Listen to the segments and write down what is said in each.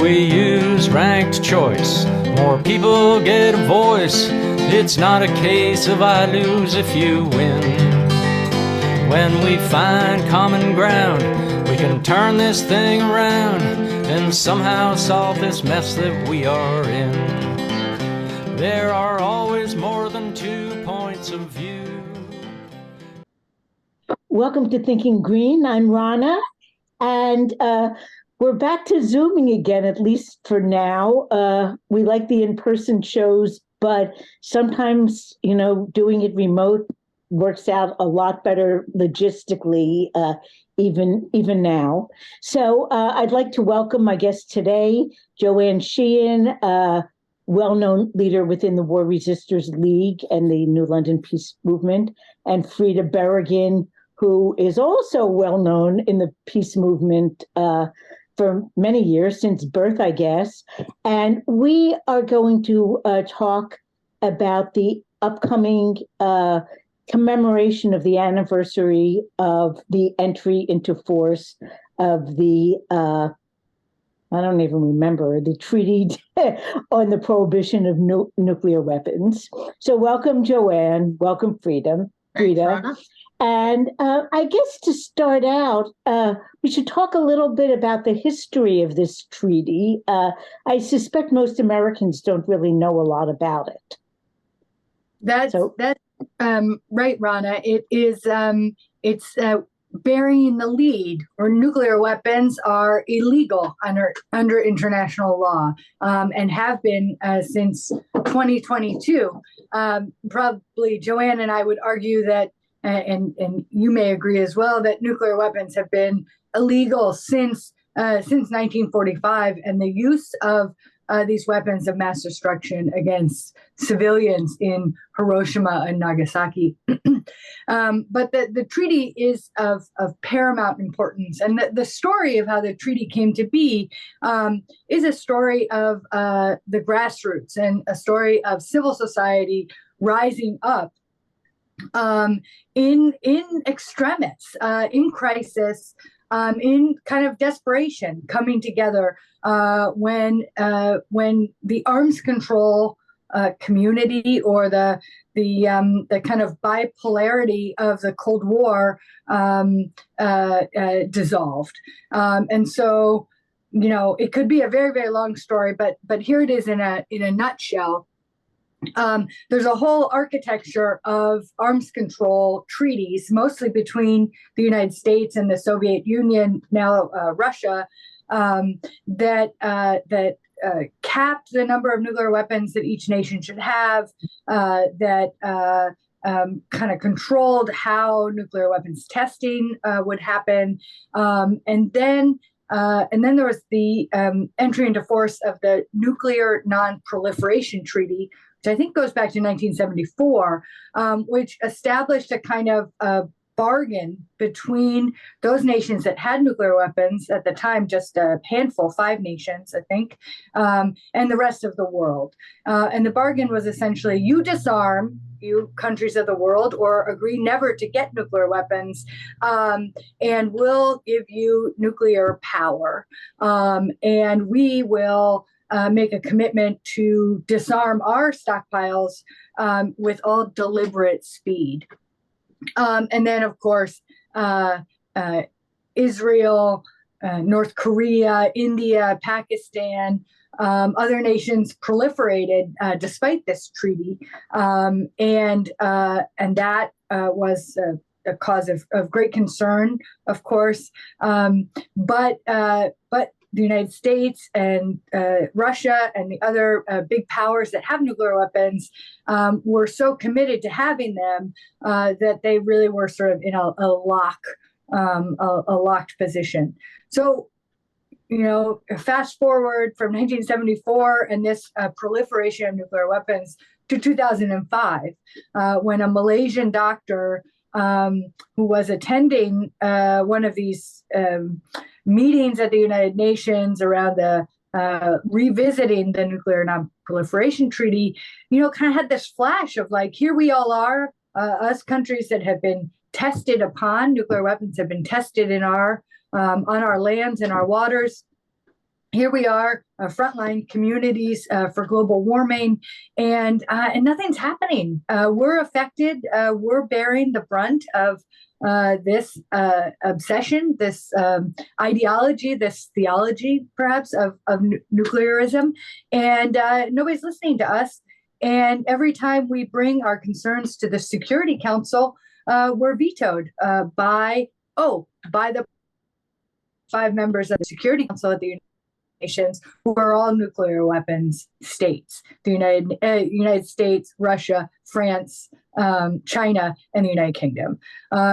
we use ranked choice, more people get a voice. It's not a case of I lose if you win. When we find common ground, we can turn this thing around and somehow solve this mess that we are in. There are always more than 2 points of view. Welcome to Thinking Green. I'm Rana, and we're back to Zooming again, at least for now. We like the in-person shows, but sometimes, doing it remote works out a lot better logistically, even now. So I'd like to welcome my guest today, Joanne Sheehan, well-known leader within the War Resisters League and the New London Peace Movement, and Frida Berrigan, who is also well-known in the peace movement for many years, since birth, I guess. And we are going to talk about the upcoming commemoration of the anniversary of the entry into force of the, I don't even remember, the treaty on the prohibition of nuclear weapons. So welcome, Joanne. Welcome, Frida. And I guess to start out, we should talk a little bit about the history of this treaty. I suspect most Americans don't really know a lot about it. That's right, Rana. It is. It's bearing the lead, or nuclear weapons are illegal under international law, and have been since 2022. Probably Joanne and I would argue that, and you may agree as well, that nuclear weapons have been illegal since 1945, and the use of these weapons of mass destruction against civilians in Hiroshima and Nagasaki. But the treaty is of paramount importance. And the story of how the treaty came to be is a story of the grassroots and a story of civil society rising up in extremis, in crisis, in kind of desperation, coming together when the arms control community, or the kind of bipolarity of the Cold War dissolved. And so, it could be a very, very long story, but here it is in a nutshell. There's a whole architecture of arms control treaties, mostly between the United States and the Soviet Union, now Russia, that capped the number of nuclear weapons that each nation should have, that kind of controlled how nuclear weapons testing would happen, and then there was the entry into force of the Nuclear Non-Proliferation Treaty, which I think goes back to 1974, which established a kind of bargain between those nations that had nuclear weapons, at the time just a handful, 5 nations, I think, and the rest of the world. And the bargain was essentially, you disarm, you countries of the world, or agree never to get nuclear weapons, and we'll give you nuclear power. And we will make a commitment to disarm our stockpiles with all deliberate speed. And then, of course, Israel, North Korea, India, Pakistan, other nations proliferated despite this treaty, and that was a cause of great concern, of course. But the United States and Russia and the other big powers that have nuclear weapons were so committed to having them that they really were sort of in a locked position. So, fast forward from 1974 and this proliferation of nuclear weapons to 2005, when a Malaysian doctor who was attending one of these meetings at the United Nations around the revisiting the Nuclear Non-Proliferation Treaty, kind of had this flash of like, here we all are, us countries that have been tested upon, nuclear weapons have been tested in our on our lands and our waters. here we are, frontline communities for global warming, and nothing's happening. We're affected. We're bearing the brunt of this obsession, this ideology, this theology, perhaps, of nuclearism, and nobody's listening to us. And every time we bring our concerns to the Security Council, we're vetoed by the 5 members of the Security Council at the United Nations, who are all nuclear weapons states: the United States, Russia, France, China, and the United Kingdom.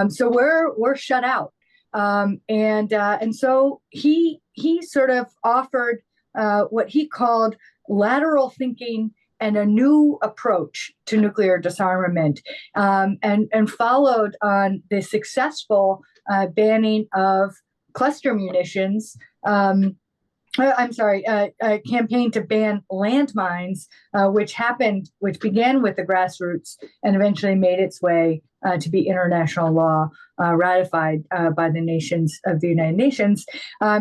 So we're shut out, and so he sort of offered what he called lateral thinking and a new approach to nuclear disarmament, and followed on the successful banning of cluster munitions. A campaign to ban landmines, which began with the grassroots and eventually made its way to be international law, ratified by the nations of the United Nations.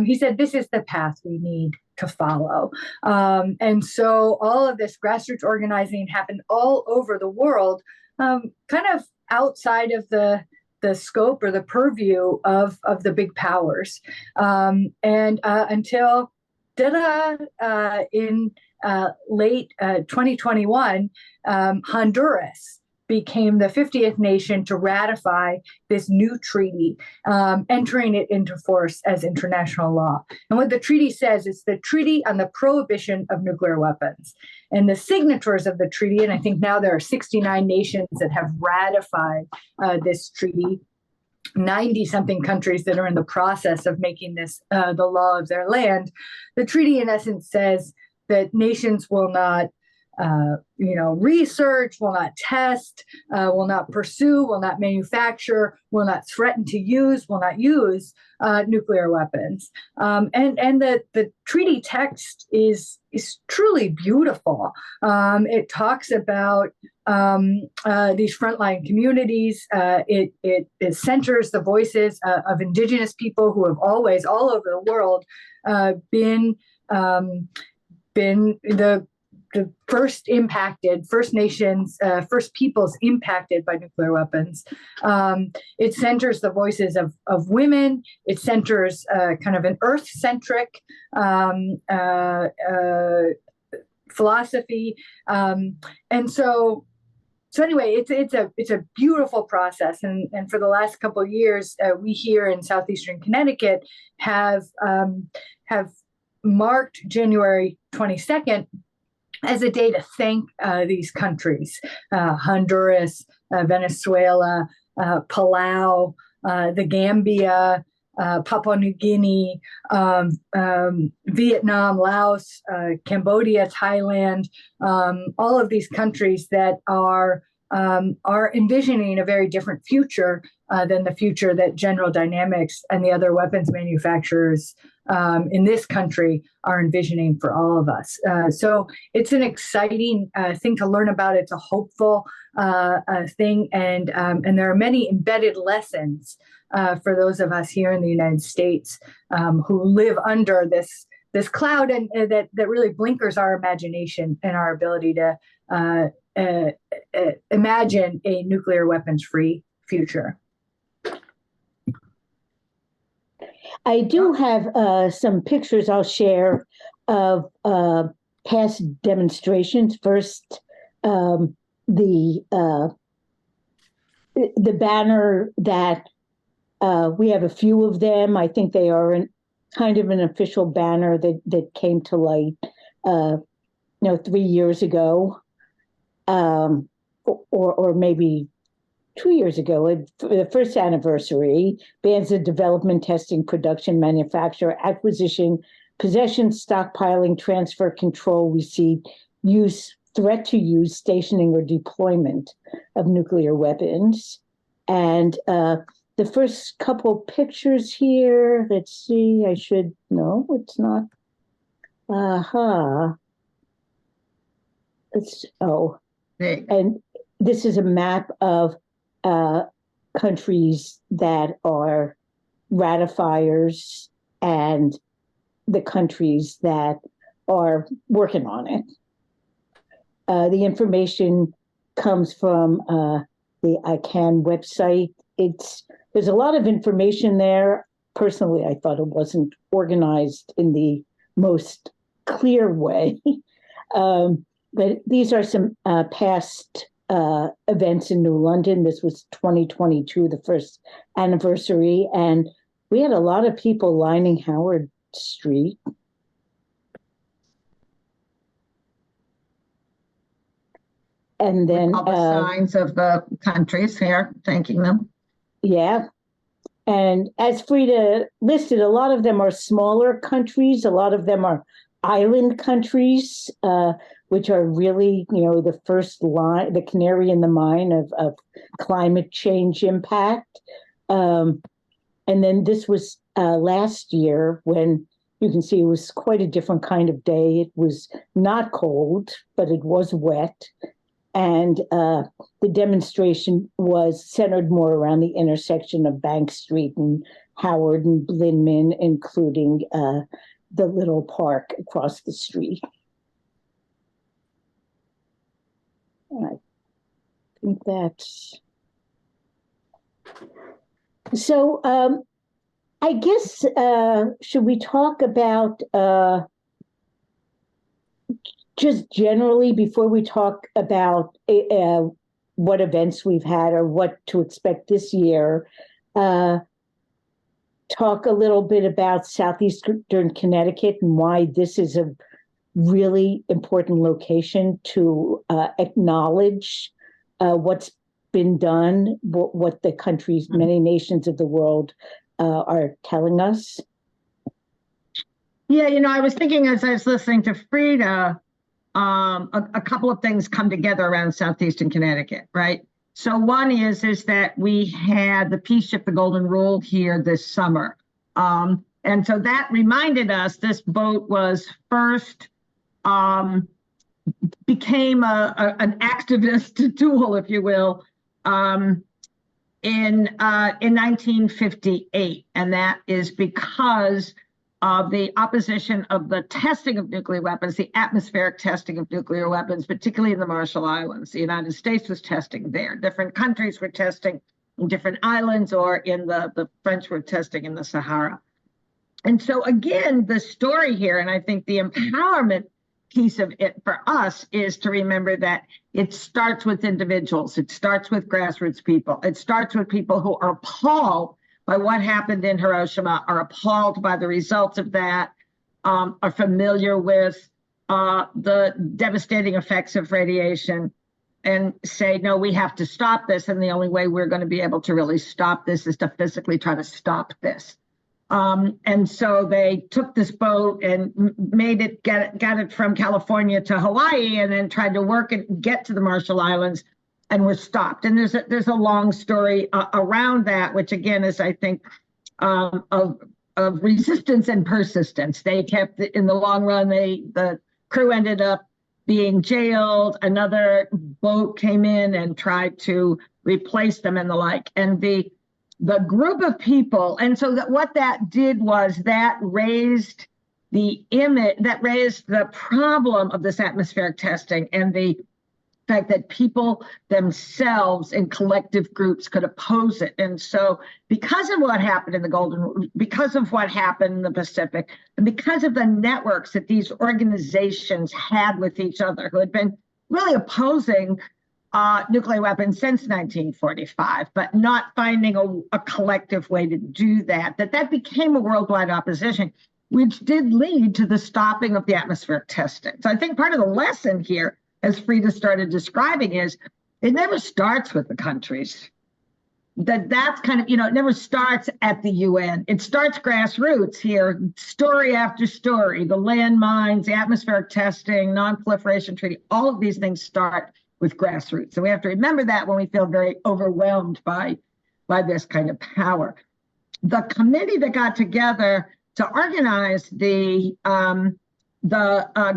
He said, this is the path we need to follow. And so all of this grassroots organizing happened all over the world, kind of outside of the scope or the purview of the big powers. Until in late 2021, Honduras became the 50th nation to ratify this new treaty, entering it into force as international law. And what the treaty says is the Treaty on the Prohibition of Nuclear Weapons. And the signatories of the treaty, and I think now there are 69 nations that have ratified this treaty, 90-something countries that are in the process of making this the law of their land. The treaty, in essence, says that nations will not research, will not test, will not pursue, will not manufacture, will not threaten to use, will not use nuclear weapons. And the treaty text is truly beautiful. It talks about these frontline communities. It centers the voices of indigenous people who have always, all over the world, been the first nations, first peoples impacted by nuclear weapons. It centers the voices of women. It centers kind of an earth-centric philosophy. And so anyway, it's a beautiful process. And for the last couple of years, we here in southeastern Connecticut have marked January 22nd as a day to thank these countries: Honduras, Venezuela, Palau, the Gambia, Papua New Guinea, Vietnam, Laos, Cambodia, Thailand, all of these countries that are envisioning a very different future than the future that General Dynamics and the other weapons manufacturers in this country are envisioning for all of us. So it's an exciting thing to learn about. It's a hopeful thing, and there are many embedded lessons for those of us here in the United States who live under this cloud, and that really blinkers our imagination and our ability to imagine a nuclear weapons-free future. I do have some pictures I'll share of past demonstrations. First, the banner that we have a few of them. I think they are kind of an official banner that came to light 3 years ago, or maybe 2 years ago, the first anniversary. Bans the development, testing, production, manufacture, acquisition, possession, stockpiling, transfer, control, receipt, use, threat to use, stationing, or deployment of nuclear weapons. And the first couple pictures here, let's see, no, it's not. And this is a map of countries that are ratifiers and the countries that are working on it. The information comes from the ICANN website. There's a lot of information there. Personally, I thought it wasn't organized in the most clear way. But these are some past events in New London. This was 2022, the first anniversary, and we had a lot of people lining Howard Street. And then all the signs of the countries here, thanking them. Yeah. And as Frida listed, a lot of them are smaller countries. A lot of them are island countries, which are really, the first line, the canary in the mine of climate change impact. And then this was last year when you can see it was quite a different kind of day. It was not cold, but it was wet. And the demonstration was centered more around the intersection of Bank Street and Howard and Blinman, including the little park across the street. I think that's... So I guess, should we talk about just generally, before we talk about what events we've had or what to expect this year, talk a little bit about Southeastern Connecticut and why this is a really important location to acknowledge what's been done, what the countries, many nations of the world are telling us. Yeah, I was thinking as I was listening to Frida, a couple of things come together around Southeastern Connecticut, right? So one is that we had the peace ship, the Golden Rule, here this summer. And so that reminded us this boat was first, became an activist tool, if you will, in 1958. And that is because of the opposition of the testing of nuclear weapons, the atmospheric testing of nuclear weapons, particularly in the Marshall Islands. The United States was testing there. Different countries were testing in different islands, or in the French were testing in the Sahara. And so again, the story here, and I think the empowerment piece of it for us, is to remember that it starts with individuals. It starts with grassroots people. It starts with people who are appalled by what happened in Hiroshima, are appalled by the results of that, are familiar with the devastating effects of radiation, and say, no, we have to stop this. And the only way we're going to be able to really stop this is to physically try to stop this. And so they took this boat and made it, got it from California to Hawaii, and then tried to work and get to the Marshall Islands, and were stopped. And there's a long story around that, which again is, I think, of resistance and persistence. They kept, in the long run, the crew ended up being jailed. Another boat came in and tried to replace them and the like. And the group of people, and so what that did was that raised the image, that raised the problem of this atmospheric testing, and the fact that people themselves in collective groups could oppose it. And so because of what happened in the Golden, because of what happened in the Pacific, and because of the networks that these organizations had with each other, who had been really opposing nuclear weapons since 1945, but not finding a collective way to do that became a worldwide opposition, which did lead to the stopping of the atmospheric testing. So I think part of the lesson here, as Frida started describing, is it never starts with the countries. That's kind of, it never starts at the UN. It starts grassroots here, story after story, the landmines, the atmospheric testing, non-proliferation treaty, all of these things start with grassroots. So we have to remember that when we feel very overwhelmed by this kind of power. The committee that got together to organize the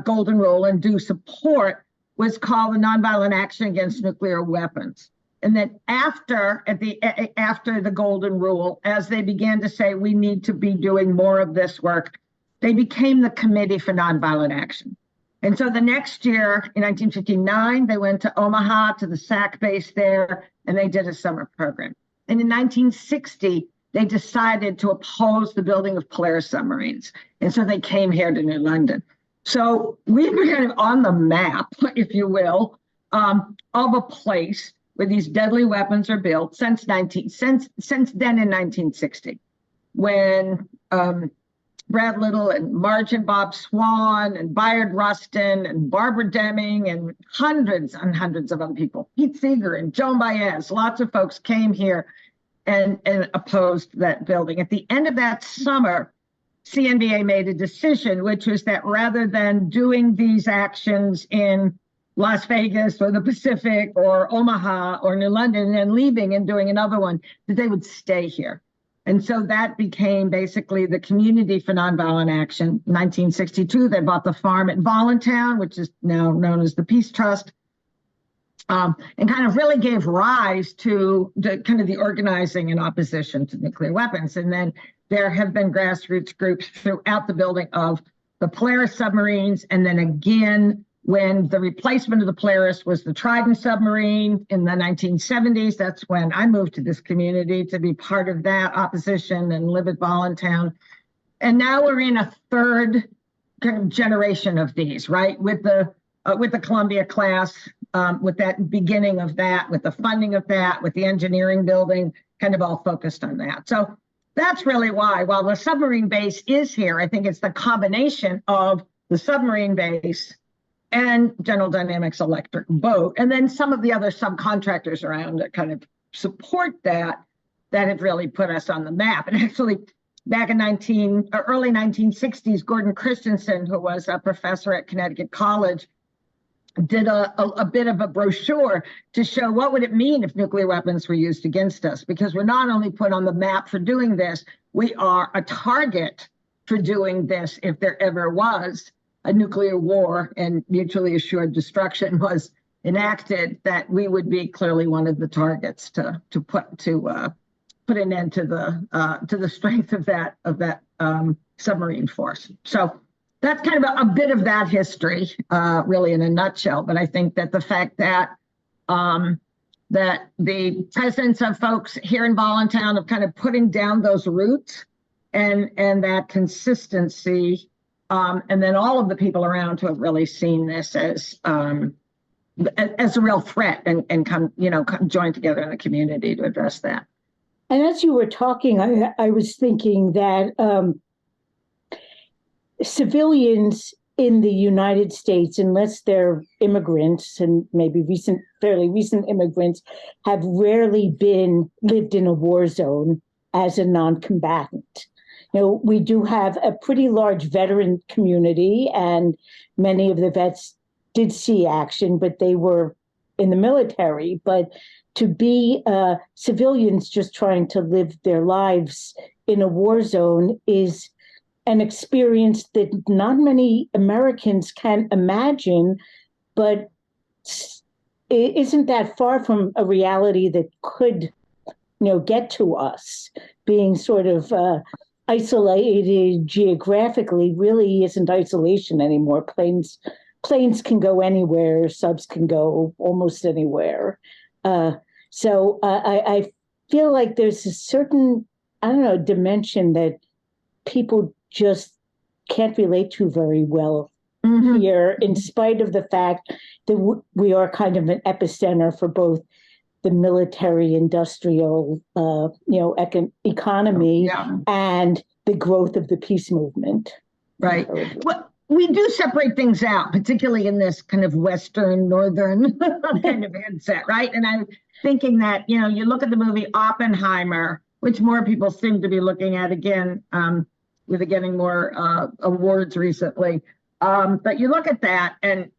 Golden Rule and do support was called the Nonviolent Action Against Nuclear Weapons. And then after the Golden Rule, as they began to say, we need to be doing more of this work, they became the Committee for Nonviolent Action. And so the next year, in 1959, they went to Omaha to the SAC base there, and they did a summer program. And in 1960, they decided to oppose the building of Polaris submarines. And so they came here to New London. So we've been kind of on the map, if you will, of a place where these deadly weapons are built since then in 1960, when Brad Little and Marge and Bob Swan and Bayard Rustin and Barbara Deming and hundreds of other people, Pete Seeger and Joan Baez, lots of folks came here and opposed that building. At the end of that summer, CNBA made a decision, which was that rather than doing these actions in Las Vegas or the Pacific or Omaha or New London and then leaving and doing another one, that they would stay here. And so that became basically the Community for Nonviolent Action. 1962, they bought the farm at Voluntown, which is now known as the Peace Trust, and kind of really gave rise to the organizing and opposition to nuclear weapons. And then there have been grassroots groups throughout the building of the Polaris submarines, and then again, when the replacement of the Polaris was the Trident submarine in the 1970s, that's when I moved to this community to be part of that opposition and live at Voluntown. And now we're in a third kind of generation of these, right? With the Columbia class, with that beginning of that, with the funding of that, with the engineering building, kind of all focused on that. So that's really why, while the submarine base is here, I think it's the combination of the submarine base and General Dynamics Electric Boat, and then some of the other subcontractors around that kind of support that have really put us on the map. And actually, back in early 1960s, Gordon Christensen, who was a professor at Connecticut College, did a bit of a brochure to show what would it mean if nuclear weapons were used against us, because we're not only put on the map for doing this, we are a target for doing this if there ever was a nuclear war and mutually assured destruction was enacted, that we would be clearly one of the targets to put an end to the strength of that submarine force. So that's kind of a bit of that history, really in a nutshell. But I think that the fact that that the presence of folks here in Voluntown of kind of putting down those roots and that consistency. And then all of the people around who have really seen this as a real threat and come join together in the community to address that. And as you were talking, I was thinking that civilians in the United States, unless they're immigrants and maybe fairly recent immigrants, have rarely lived in a war zone as a non-combatant. We do have a pretty large veteran community, and many of the vets did see action, but they were in the military. But to be civilians just trying to live their lives in a war zone is an experience that not many Americans can imagine, but it isn't that far from a reality that could, get to us. Being sort of isolated geographically really isn't isolation anymore. Planes can go anywhere, subs can go almost anywhere. So I feel like there's a certain, dimension that people just can't relate to very well here, in spite of the fact that we are kind of an epicenter for both the military industrial, economy and the growth of the peace movement. Right. Well, we do separate things out, particularly in this kind of Western, Northern kind of headset, right? And I'm thinking that, you look at the movie Oppenheimer, which more people seem to be looking at again, with it getting more awards recently. But you look at that and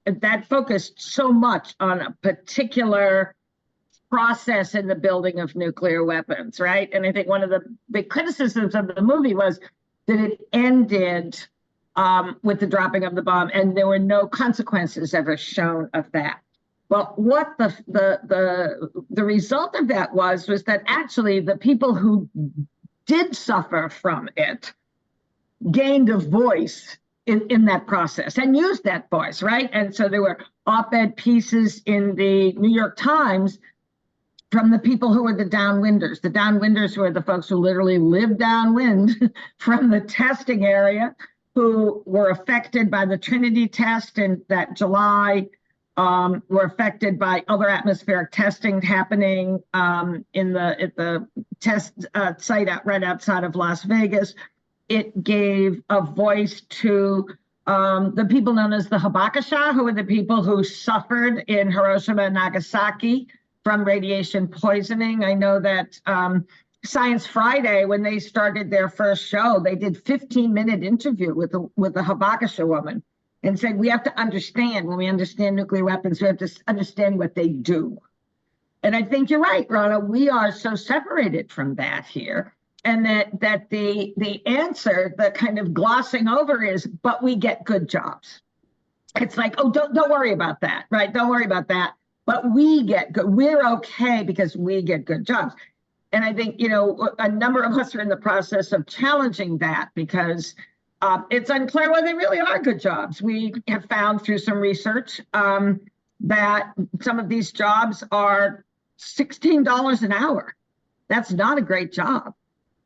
that focused so much on a particular process in the building of nuclear weapons, right? And I think one of the big criticisms of the movie was that it ended with the dropping of the bomb, and there were no consequences ever shown of that. Well, what the result of that was that actually the people who did suffer from it gained a voice in that process and used that voice, right? And so there were op-ed pieces in the New York Times from the people who were the downwinders. The downwinders were the folks who literally lived downwind from the testing area, who were affected by the Trinity test in that July, were affected by other atmospheric testing happening at the test site right outside of Las Vegas. It gave a voice to the people known as the Hibakusha, who were the people who suffered in Hiroshima and Nagasaki from radiation poisoning. I know that Science Friday, when they started their first show, they did 15-minute interview with the Hibakusha woman and said, we have to understand, when we understand nuclear weapons, we have to understand what they do. And I think you're right, Rana, we are so separated from that here. And that the answer, the kind of glossing over is, but we get good jobs. It's like, oh, don't worry about that, right? Don't worry about that. But we get good. We're okay because we get good jobs. And I think, a number of us are in the process of challenging that because it's unclear whether they really are good jobs. We have found through some research that some of these jobs are $16 an hour. That's not a great job.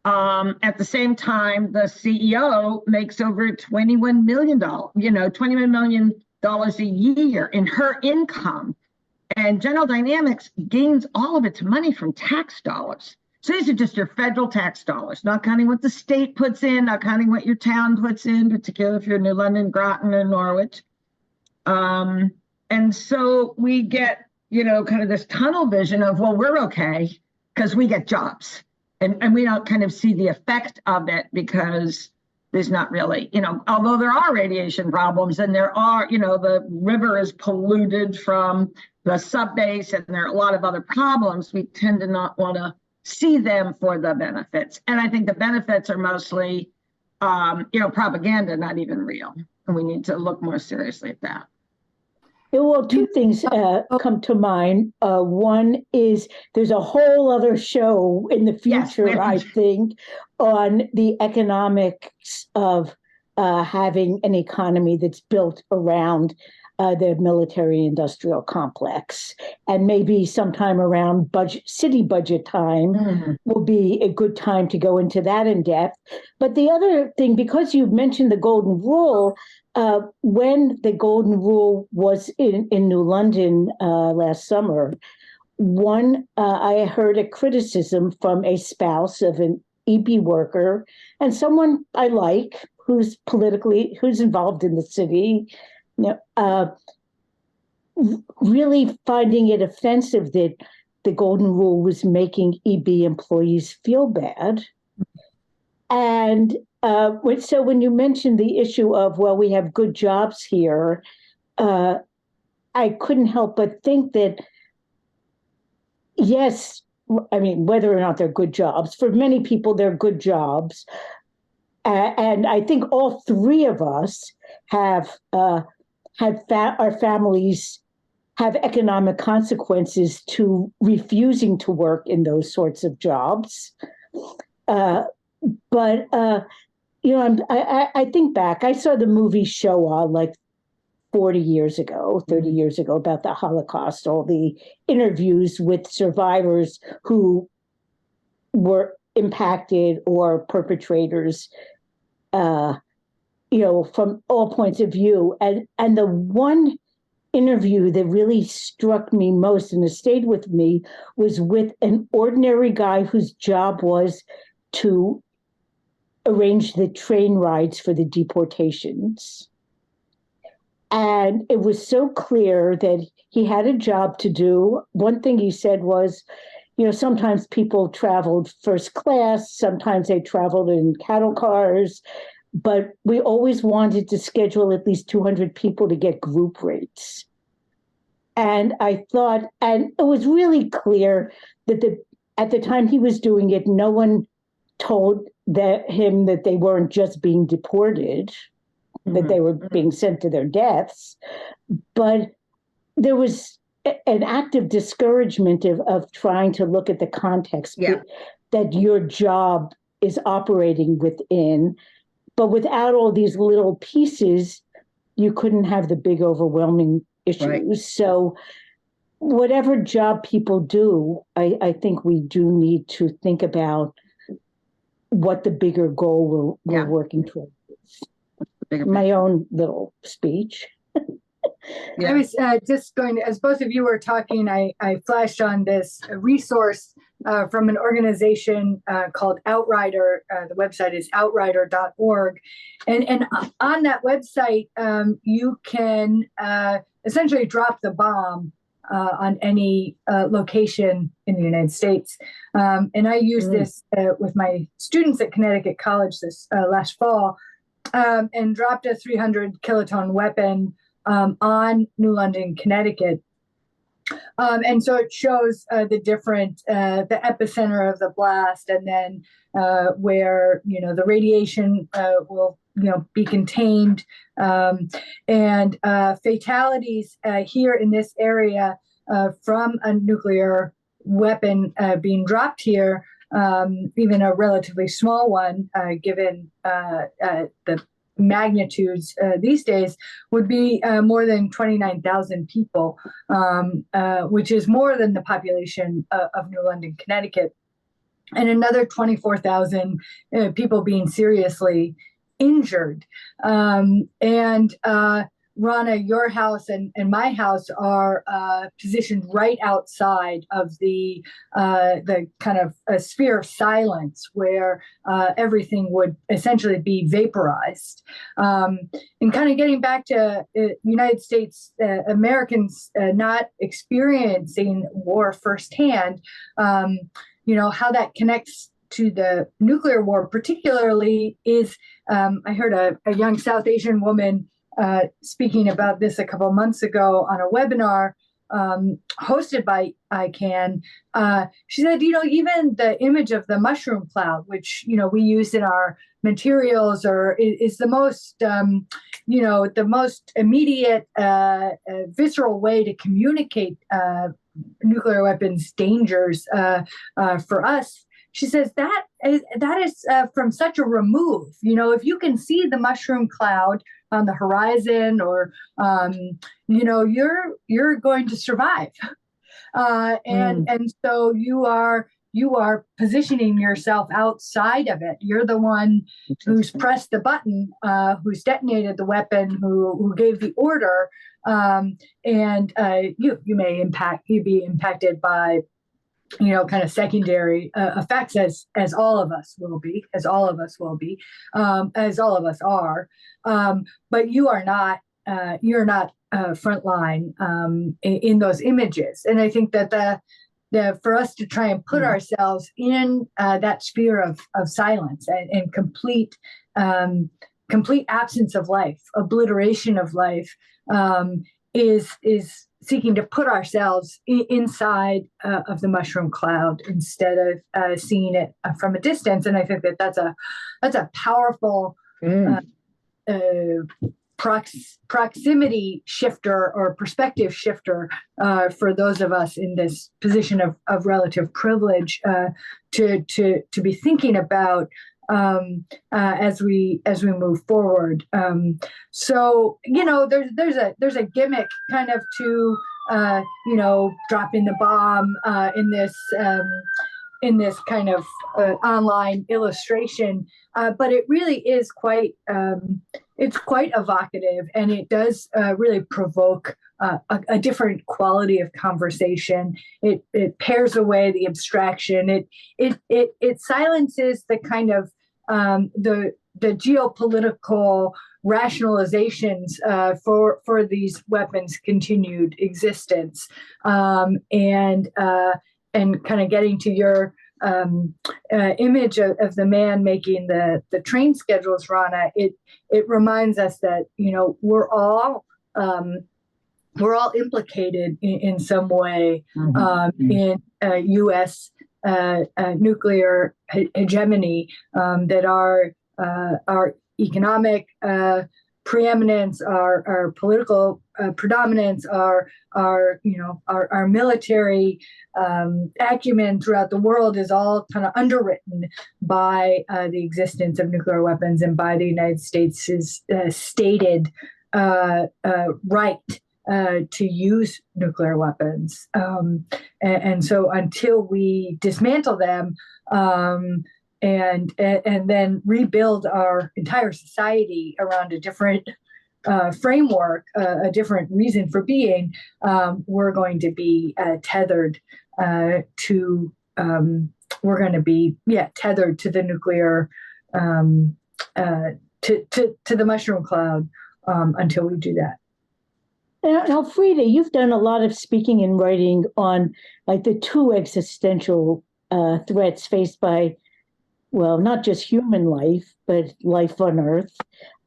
At the same time, the CEO makes over $21 million, $21 million a year in her income. And General Dynamics gains all of its money from tax dollars. So these are just your federal tax dollars, not counting what the state puts in, not counting what your town puts in, particularly if you're New London, Groton, or Norwich. And so we get, kind of this tunnel vision of, well, we're okay because we get jobs. And we don't kind of see the effect of it because there's not really, although there are radiation problems and there are, the river is polluted from the subbase and there are a lot of other problems, we tend to not want to see them for the benefits. And I think the benefits are mostly, propaganda, not even real. And we need to look more seriously at that. Well, two things come to mind. One is there's a whole other show in the future, yes, I think, on the economics of having an economy that's built around the military-industrial complex. And maybe sometime around city budget time will be a good time to go into that in depth. But the other thing, because you mentioned the Golden Rule, when the Golden Rule was in New London last summer, I heard a criticism from a spouse of an EB worker and someone I like who's involved in the city, really finding it offensive that the Golden Rule was making EB employees feel bad. And so when you mentioned the issue of, well, we have good jobs here, I couldn't help but think that, yes, I mean, whether or not they're good jobs, for many people, they're good jobs. And I think all three of us have our families have economic consequences to refusing to work in those sorts of jobs. But I think back, I saw the movie Shoah like 30 years ago about the Holocaust, all the interviews with survivors who were impacted or perpetrators, from all points of view. And the one interview that really struck me most and has stayed with me was with an ordinary guy whose job was to arrange the train rides for the deportations. And it was so clear that he had a job to do. One thing he said was, sometimes people traveled first class, sometimes they traveled in cattle cars, but we always wanted to schedule at least 200 people to get group rates. And I thought, and it was really clear that at the time he was doing it, no one told him that they weren't just being deported, that they were being sent to their deaths. But there was an active discouragement of trying to look at the context that your job is operating within. But without all these little pieces, you couldn't have the big overwhelming issues. Right. So whatever job people do, I think we do need to think about what the bigger goal we're working towards. My own little speech. I was just going to, as both of you were talking, I flashed on this resource from an organization called Outrider. The website is outrider.org. And on that website, you can essentially drop the bomb on any location in the United States. And I used this with my students at Connecticut College this last fall, and dropped a 300 kiloton weapon on New London, Connecticut. And so it shows the different, the epicenter of the blast, and then where, the radiation will, be contained. And fatalities here in this area from a nuclear weapon being dropped here, even a relatively small one, given the magnitudes these days, would be more than 29,000 people, which is more than the population of New London, Connecticut, and another 24,000 people being seriously injured. Rana, your house and my house are positioned right outside of the kind of a sphere of silence where everything would essentially be vaporized. And kind of getting back to United States Americans not experiencing war firsthand, how that connects to the nuclear war particularly is, I heard a young South Asian woman speaking about this a couple of months ago on a webinar hosted by ICANN. She said, even the image of the mushroom cloud, which, we use in our materials, or is the most, the most immediate, visceral way to communicate nuclear weapons dangers for us. She says that is from such a remove. If you can see the mushroom cloud on the horizon, or you're going to survive, and so you are positioning yourself outside of it. You're the one who's pressed the button, who's detonated the weapon, who gave the order, and you may be impacted by kind of secondary effects, as all of us will be, as all of us are. But you are not, you're not frontline in those images. And I think that for us to try and put ourselves in that sphere of silence and complete absence of life, obliteration of life, is seeking to put ourselves inside of the mushroom cloud instead of seeing it from a distance. And I think that that's a powerful proximity shifter or perspective shifter for those of us in this position of relative privilege to be thinking about as we move forward. So there's a gimmick kind of to dropping the bomb in this kind of online illustration, but it really is quite evocative, and it does really provoke a different quality of conversation. It pares away the abstraction. It silences the kind of the geopolitical rationalizations for these weapons' continued existence, and kind of getting to your image of the man making the train schedules, Rana. It reminds us that we're all implicated in some way in U.S. Nuclear hegemony, that our economic preeminence, our political predominance, our military acumen throughout the world is all kind of underwritten by the existence of nuclear weapons and by the United States' stated right to use nuclear weapons. And so until we dismantle them and then rebuild our entire society around a different framework, a different reason for being, we're going to be tethered to the nuclear to the mushroom cloud until we do that. Now, Frida, you've done a lot of speaking and writing on like the two existential threats faced by, well, not just human life, but life on Earth.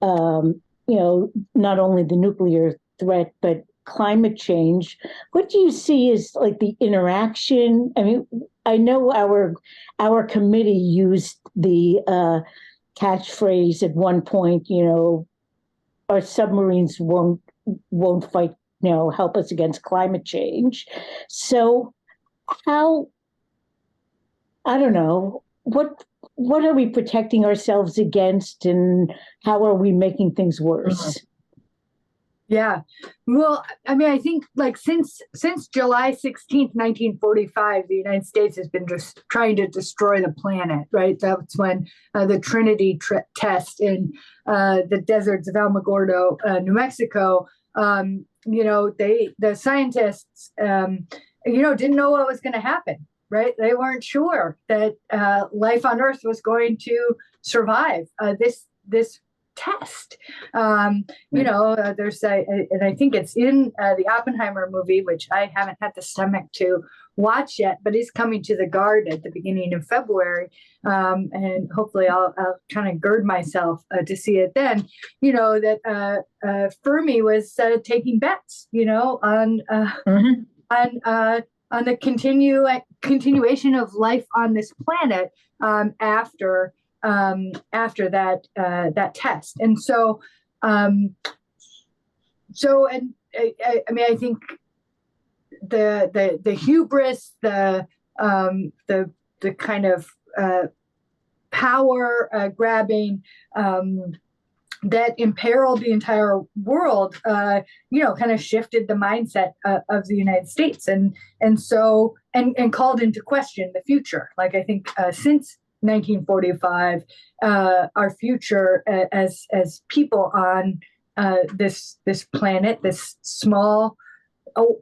Not only the nuclear threat, but climate change. What do you see as like the interaction? I mean, I know our committee used the catchphrase at one point, our submarines won't fight, help us against climate change. So I don't know, what are we protecting ourselves against, and how are we making things worse? Yeah. Well, I mean, I think like since July 16th, 1945, the United States has been just trying to destroy the planet, right? That's when the Trinity test in the deserts of Alamogordo, New Mexico, the scientists, didn't know what was going to happen, right? They weren't sure that life on Earth was going to survive this test. There's and I think it's in the Oppenheimer movie, which I haven't had the stomach to watch yet, but is coming to the Guard at the beginning of February, and hopefully I'll kind of gird myself to see it then. That Fermi was taking bets, on the continuation of life on this planet after that test. And so I mean, I think the hubris, the kind of power grabbing that imperiled the entire world, kind of shifted the mindset of the United States, and called into question the future. Like I think since 1945, our future as people on this planet, this small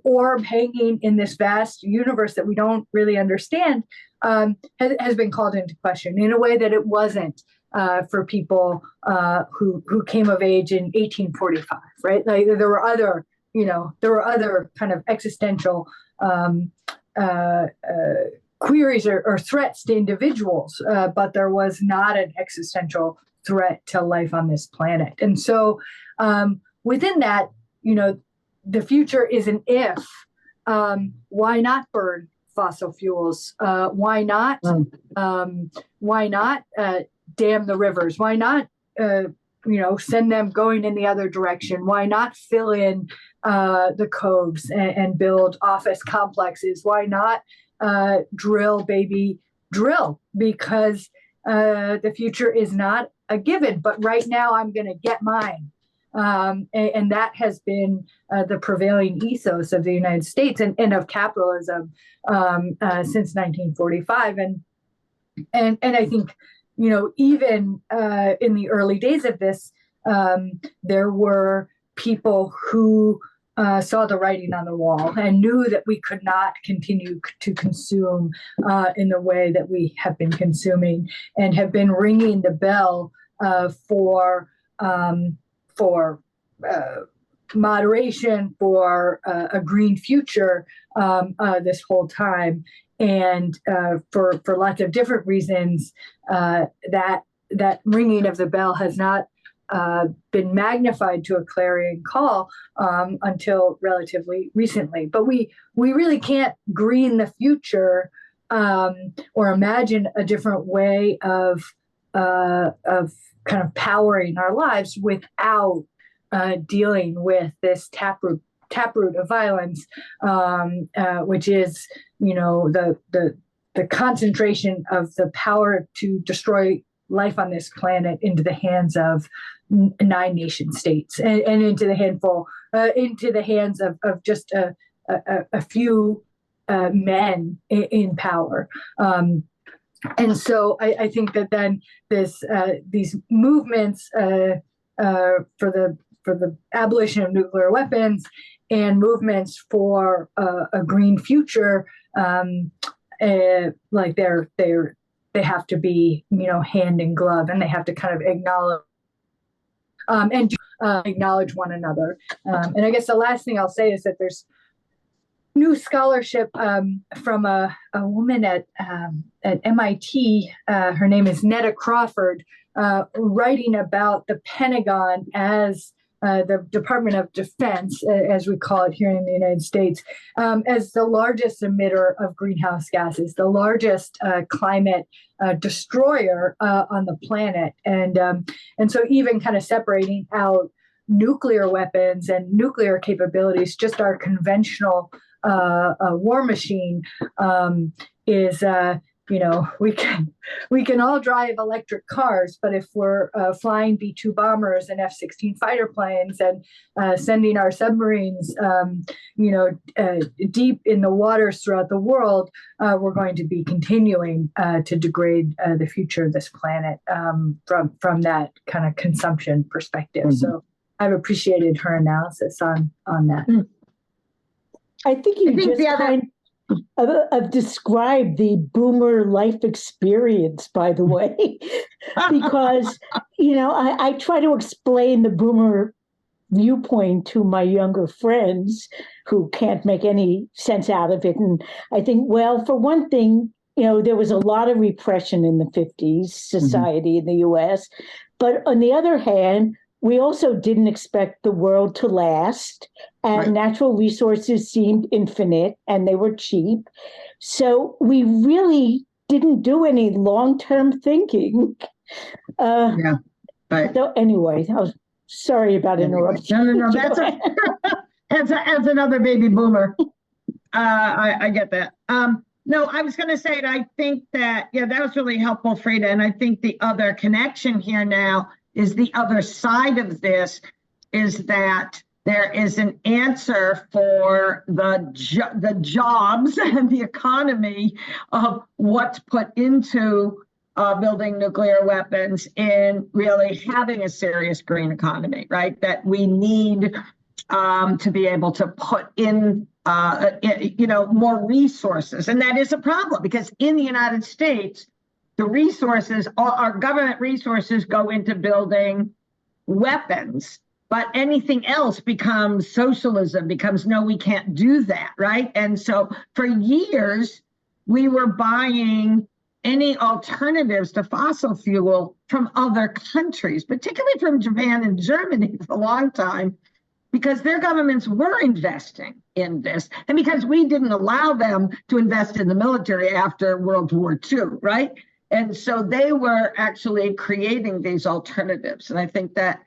orb hanging in this vast universe that we don't really understand, has been called into question in a way that it wasn't for people who came of age in 1845, right? Like there were other kind of existential queries or threats to individuals, but there was not an existential threat to life on this planet. And so within that, the future is an if. Why not burn fossil fuels? Why not dam the rivers? Why not send them going in the other direction? Why not fill in the coves and build office complexes? Why not drill, baby, drill? Because the future is not a given, but right now I'm going to get mine. And that has been the prevailing ethos of the United States and of capitalism since 1945. And I think, even in the early days of this, there were people who saw the writing on the wall and knew that we could not continue to consume in the way that we have been consuming, and have been ringing the bell for moderation, for a green future this whole time. And for lots of different reasons, that ringing of the bell has not been magnified to a clarion call until relatively recently. But we really can't green the future or imagine a different way of kind of powering our lives without dealing with this taproot of violence, which is, the concentration of the power to destroy life on this planet into the hands of 9 nation states, and into the hands of just a few men in power. And so I think that then these movements for the abolition of nuclear weapons and movements for a green future, like they have to be, hand in glove, and they have to kind of acknowledge acknowledge one another. And I guess the last thing I'll say is that there's new scholarship from a woman at MIT. Her name is Netta Crawford, writing about the Pentagon as the Department of Defense, as we call it here in the United States, as the largest emitter of greenhouse gases, the largest climate destroyer on the planet. And so even kind of separating out nuclear weapons and nuclear capabilities, just our conventional war machine, is we can all drive electric cars, but if we're flying B-2 bombers and F-16 fighter planes and sending our submarines, deep in the waters throughout the world, we're going to be continuing to degrade the future of this planet from that kind of consumption perspective. Mm-hmm. So I've appreciated her analysis on that. I think I've described the boomer life experience, by the way, because, I try to explain the boomer viewpoint to my younger friends who can't make any sense out of it. And I think, well, for one thing, there was a lot of repression in the 50s society in the US. But on the other hand, we also didn't expect the world to last, and natural resources seemed infinite, and they were cheap. So we really didn't do any long-term thinking. So anyway, I was sorry about interrupting. No, that's as another baby boomer. I get that. No, I was going to say, I think that, that was really helpful, Frida. And I think the other connection here now is the other side of this is that there is an answer for the jobs and the economy of what's put into building nuclear weapons in really having a serious green economy, right? That we need to be able to put in, more resources. And that is a problem because in the United States, the resources, our government resources go into building weapons, but anything else becomes socialism, becomes, no, we can't do that, right? And so for years, we were buying any alternatives to fossil fuel from other countries, particularly from Japan and Germany for a long time, because their governments were investing in this, and because we didn't allow them to invest in the military after World War II, right? And so they were actually creating these alternatives. And I think that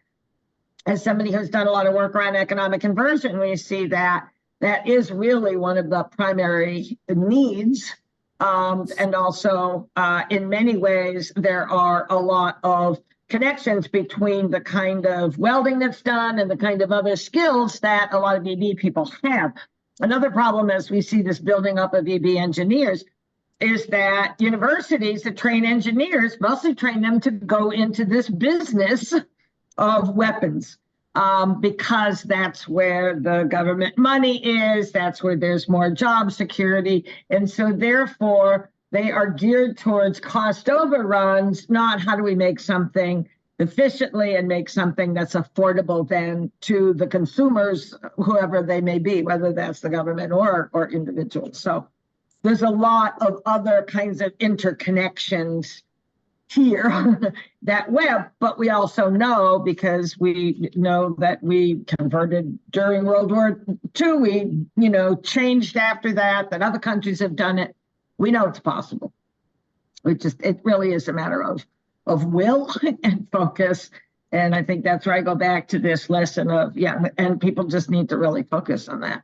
as somebody who's done a lot of work around economic conversion, we see that that is really one of the primary needs. And also, in many ways, there are a lot of connections between the kind of welding that's done and the kind of other skills that a lot of EV people have. Another problem as we see this building up of EV engineers is that universities that train engineers mostly train them to go into this business of weapons because that's where the government money is, that's where there's more job security. And so therefore, they are geared towards cost overruns, not how do we make something efficiently and make something that's affordable then to the consumers, whoever they may be, whether that's the government or individuals. So there's a lot of other kinds of interconnections here, that web, but we also know, because we know that we converted during World War II, we, changed after that other countries have done it. We know it's possible. It really is a matter of will and focus And I think that's where I go back to this lesson of, and people just need to really focus on that.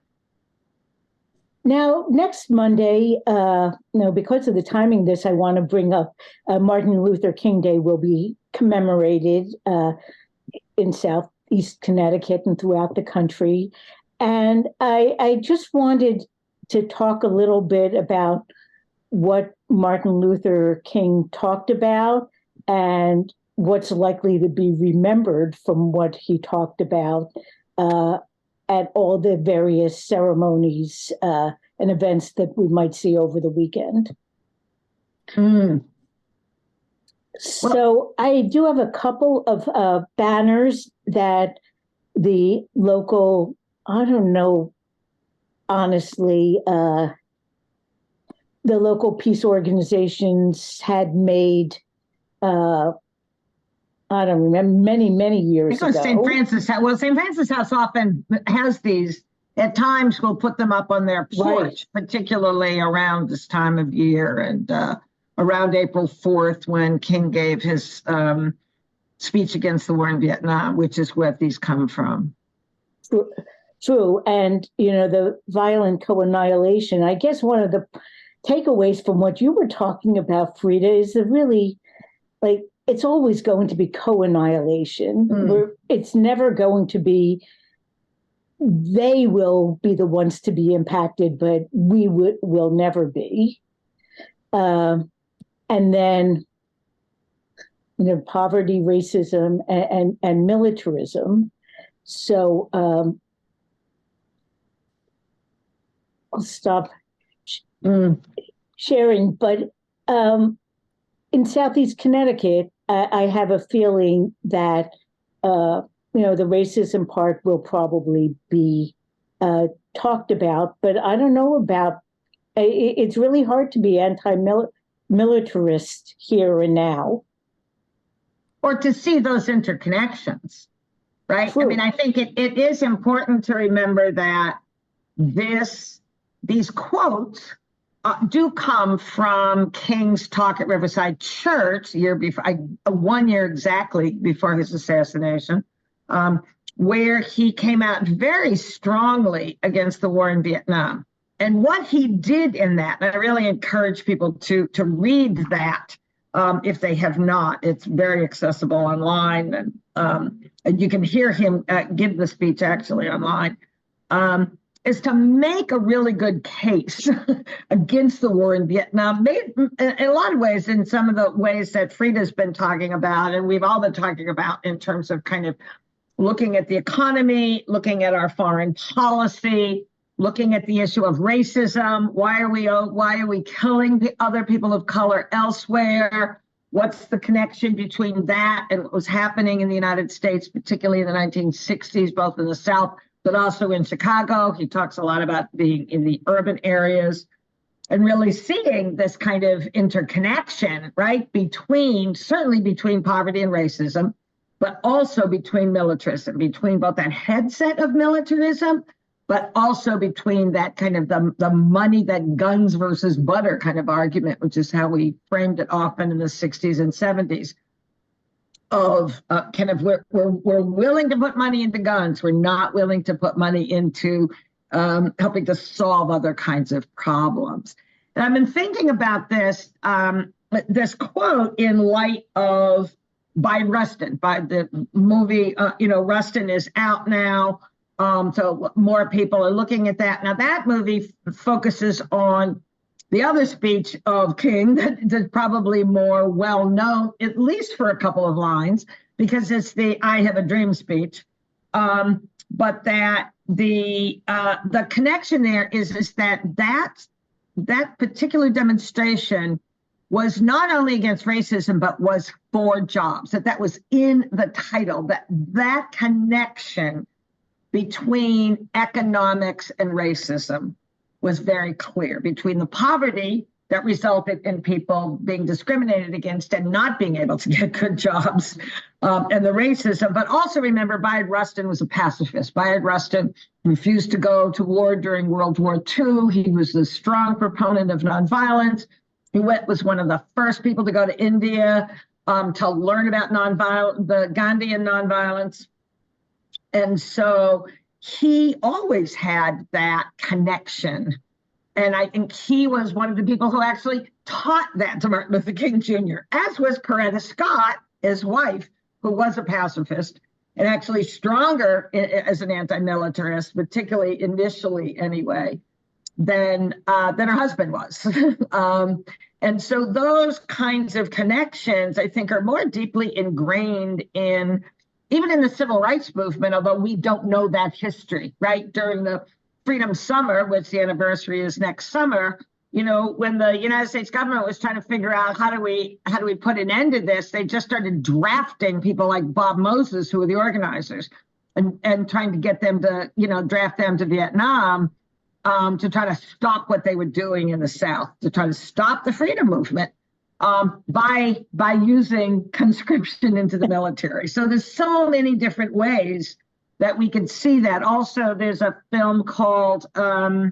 Now, next Monday, because of the timing of this, I want to bring up Martin Luther King Day will be commemorated in Southeast Connecticut and throughout the country. And I just wanted to talk a little bit about what Martin Luther King talked about and what's likely to be remembered from what he talked about at all the various ceremonies and events that we might see over the weekend. So I do have a couple of banners that the local, I don't know, honestly, the local peace organizations had made, I don't remember, many years ago. St. Francis House often has these. At times, we'll put them up on their porch, particularly around this time of year and around April 4th when King gave his speech against the war in Vietnam, which is where these come from. True. And, the violent co-annihilation, I guess one of the takeaways from what you were talking about, Frida, is that really, it's always going to be co-annihilation. It's never going to be, they will be the ones to be impacted, but we will never be. And then, poverty, racism, and militarism. So I'll stop sharing, but in Southeast Connecticut, I have a feeling that, the racism part will probably be talked about, but I don't know about, it's really hard to be anti-militarist here and now. Or to see those interconnections, right? True. I mean, I think it is important to remember that these quotes do come from King's talk at Riverside Church one year exactly before his assassination, where he came out very strongly against the war in Vietnam. And what he did in that, and I really encourage people to read that if they have not. It's very accessible online, and you can hear him give the speech actually online. Is to make a really good case against the war in Vietnam, in a lot of ways, in some of the ways that Frida's been talking about, and we've all been talking about in terms of kind of looking at the economy, looking at our foreign policy, looking at the issue of racism. Why are we killing other people of color elsewhere? What's the connection between that and what was happening in the United States, particularly in the 1960s, both in the South, but also in Chicago? He talks a lot about being in the urban areas and really seeing this kind of interconnection, right, certainly between poverty and racism, but also between militarism, between both that headset of militarism, but also between that kind of the money, that guns versus butter kind of argument, which is how we framed it often in the 60s and 70s. Of we're willing to put money into guns. We're not willing to put money into helping to solve other kinds of problems. And I've been thinking about this quote in light of by Rustin, by the movie. Rustin is out now, so more people are looking at that. Now that movie focuses on the other speech of King that's probably more well-known, at least for a couple of lines, because it's the I Have a Dream speech. But that the connection there is that particular demonstration was not only against racism, but was for jobs, that was in the title, that connection between economics and racism was very clear, between the poverty that resulted in people being discriminated against and not being able to get good jobs, and the racism. But also remember, Bayard Rustin was a pacifist. Bayard Rustin refused to go to war during World War II. He was a strong proponent of nonviolence. He was one of the first people to go to India to learn about the Gandhian nonviolence. And so he always had that connection. And I think he was one of the people who actually taught that to Martin Luther King Jr., as was Coretta Scott, his wife, who was a pacifist and actually stronger as an anti-militarist, particularly initially anyway, than her husband was. And so those kinds of connections, I think, are more deeply ingrained even in the civil rights movement, although we don't know that history, right? During the Freedom Summer, which the anniversary is next summer, when the United States government was trying to figure out how do we put an end to this, they just started drafting people like Bob Moses, who were the organizers, and trying to get them to, draft them to Vietnam. To try to stop what they were doing in the South, to try to stop the freedom movement by using conscription into the military. So there's so many different ways that we can see that. Also, there's a film called Boys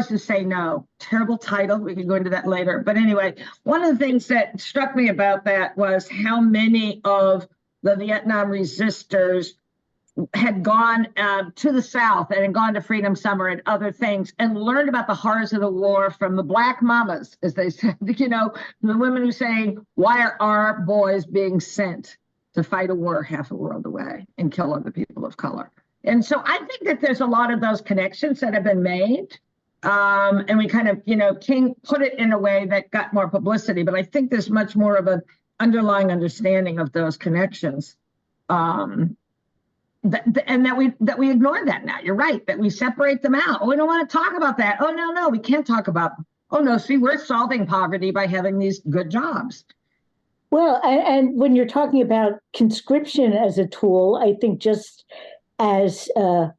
Who Say No. Terrible title. We can go into that later. But anyway, one of the things that struck me about that was how many of the Vietnam resistors had gone to the South and had gone to Freedom Summer and other things and learned about the horrors of the war from the Black mamas, as they said, the women who saying, why are our boys being sent to fight a war half a world away and kill other people of color? And so I think that there's a lot of those connections that have been made. And we kind of, King put it in a way that got more publicity, but I think there's much more of an underlying understanding of those connections. And that we ignore that now. You're right, that we separate them out. Oh, we don't want to talk about that. Oh, no, we can't talk about. Oh, no, see, we're solving poverty by having these good jobs. Well, and when you're talking about conscription as a tool, I think just as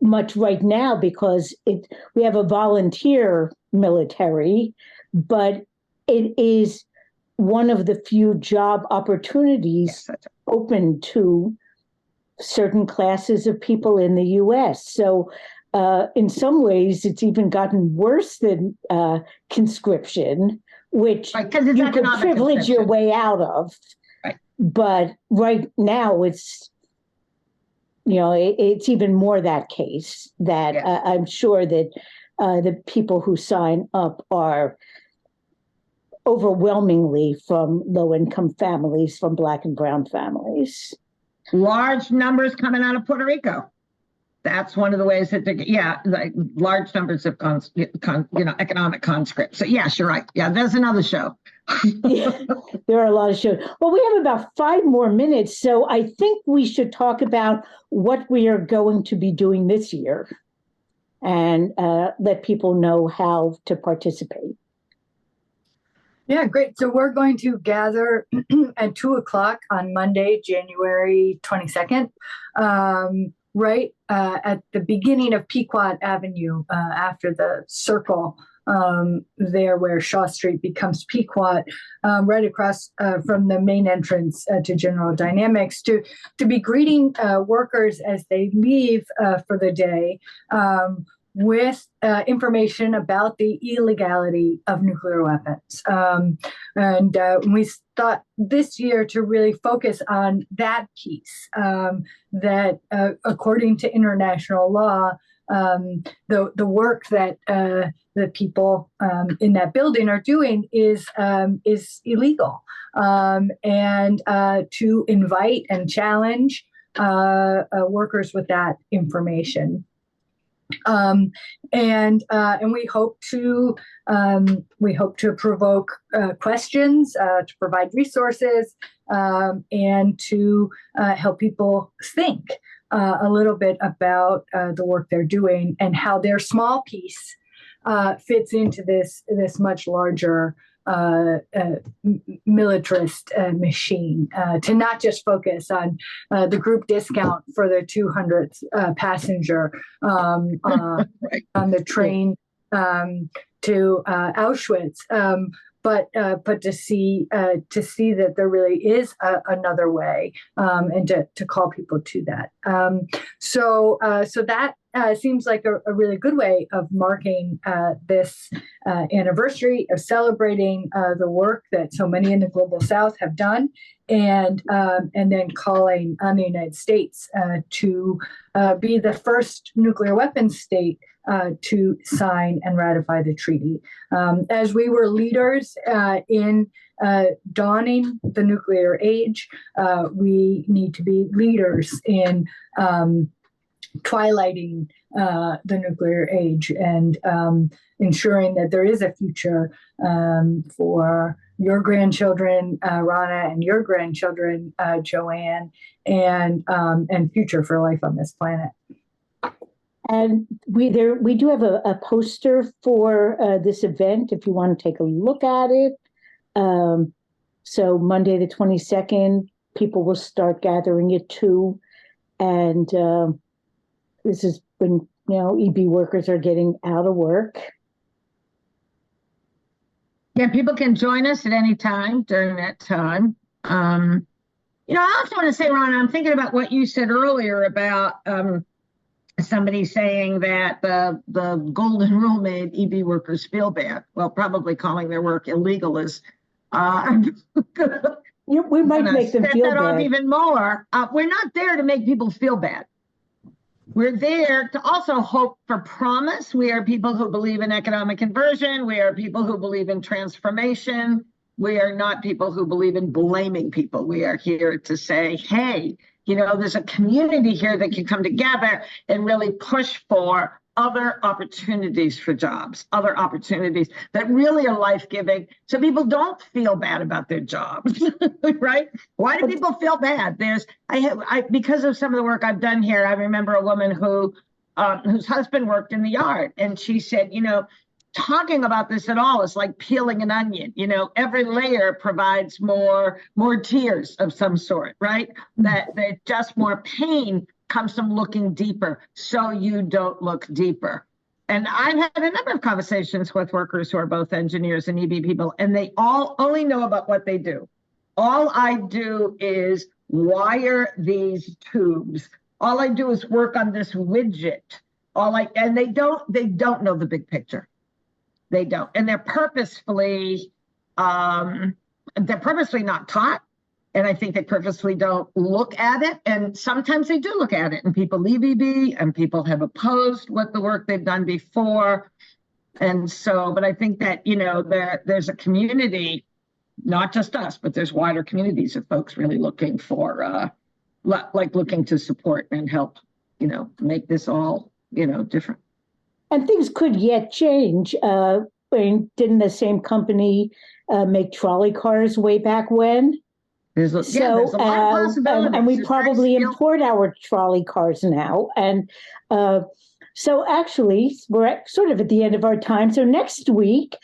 much right now, because we have a volunteer military, but it is one of the few job opportunities open to certain classes of people in the U.S. So in some ways, it's even gotten worse than conscription, which you can privilege your way out of. Right. But right now, it's even more that case that I'm sure that the people who sign up are overwhelmingly from low-income families, from Black and brown families. Large numbers coming out of Puerto Rico. That's one of the ways that large numbers of economic conscripts. So yes, you're right. Yeah, there's another show. Yeah, there are a lot of shows. Well, we have about 5 more minutes, so I think we should talk about what we are going to be doing this year and let people know how to participate. Yeah, great. So we're going to gather at 2:00 on Monday, January 22nd, right at the beginning of Pequot Avenue, after the circle there where Shaw Street becomes Pequot, right across from the main entrance to General Dynamics, to be greeting workers as they leave for the day, with information about the illegality of nuclear weapons. And we thought this year to really focus on that piece, that according to international law, the work that the people in that building are doing is illegal, and to invite and challenge workers with that information. And we hope to provoke questions, to provide resources, and to help people think a little bit about the work they're doing and how their small piece fits into this much larger militarist machine, to not just focus on the group discount for the 200th passenger on the train to Auschwitz, but to see that there really is another way, and to call people to that. So that seems like a really good way of marking this anniversary of celebrating the work that so many in the global South have done, and then calling on the United States to be the first nuclear weapons state to sign and ratify the treaty. As we were leaders in dawning the nuclear age, we need to be leaders in twilighting the nuclear age and ensuring that there is a future for your grandchildren, Rana, and your grandchildren, Joanne, and future for life on this planet. And we do have a poster for this event if you want to take a look at it. So Monday the 22nd, people will start gathering at 2, and this is when EB workers are getting out of work. Yeah, people can join us at any time during that time. I also want to say, Ron, I'm thinking about what you said earlier about somebody saying that the golden rule made EB workers feel bad. Well, probably calling their work illegal is we might make them feel that off bad. even more. We're not there to make people feel bad. We're there to also hope for promise. We are people who believe in economic conversion. We are people who believe in transformation. We are not people who believe in blaming people. We are here to say, hey, there's a community here that can come together and really push for other opportunities for jobs, other opportunities that really are life-giving, so people don't feel bad about their jobs, right? Why do people feel bad? Because of some of the work I've done here, I remember a woman whose husband worked in the yard, and she said, talking about this at all is like peeling an onion. Every layer provides more tiers of some sort, right? That just more pain comes from looking deeper, so you don't look deeper. And I've had a number of conversations with workers who are both engineers and EB people, and they all only know about what they do. All I do is wire these tubes. All I do is work on this widget. And they don't know the big picture. They don't, and they're purposefully not taught. And I think they purposely don't look at it. And sometimes they do look at it, and people leave EB, and people have opposed what the work they've done before. And so, but I think that, there's a community, not just us, but there's wider communities of folks really looking for, looking to support and help, make this all, different. And things could yet change. Didn't the same company make trolley cars way back when? There's a lot of possibilities. And we probably import our trolley cars now. And so actually, we're sort of at the end of our time. So next week,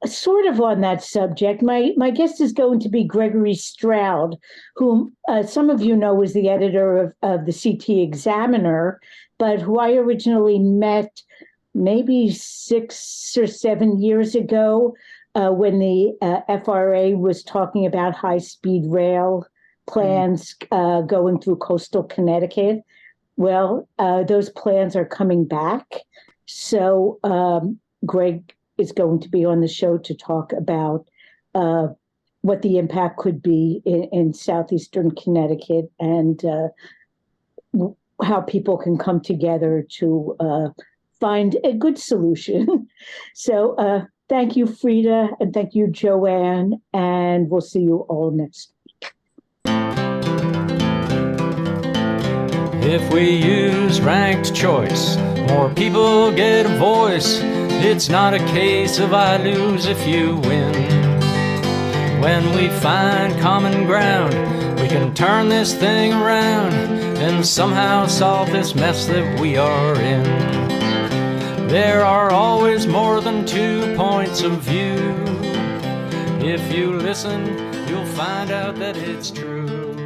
sort of on that subject, my guest is going to be Gregory Stroud, whom some of you know was the editor of the CT Examiner, but who I originally met maybe 6 or 7 years ago when the FRA was talking about high-speed rail plans going through coastal Connecticut. Well, those plans are coming back. So Greg is going to be on the show to talk about what the impact could be in southeastern Connecticut and how people can come together to find a good solution. So thank you, Frida, and thank you, Joanne, and we'll see you all next week. If we use ranked choice, more people get a voice. It's not a case of I lose if you win. When we find common ground, we can turn this thing around and somehow solve this mess that we are in. There are always more than 2 points of view. If you listen, you'll find out that it's true.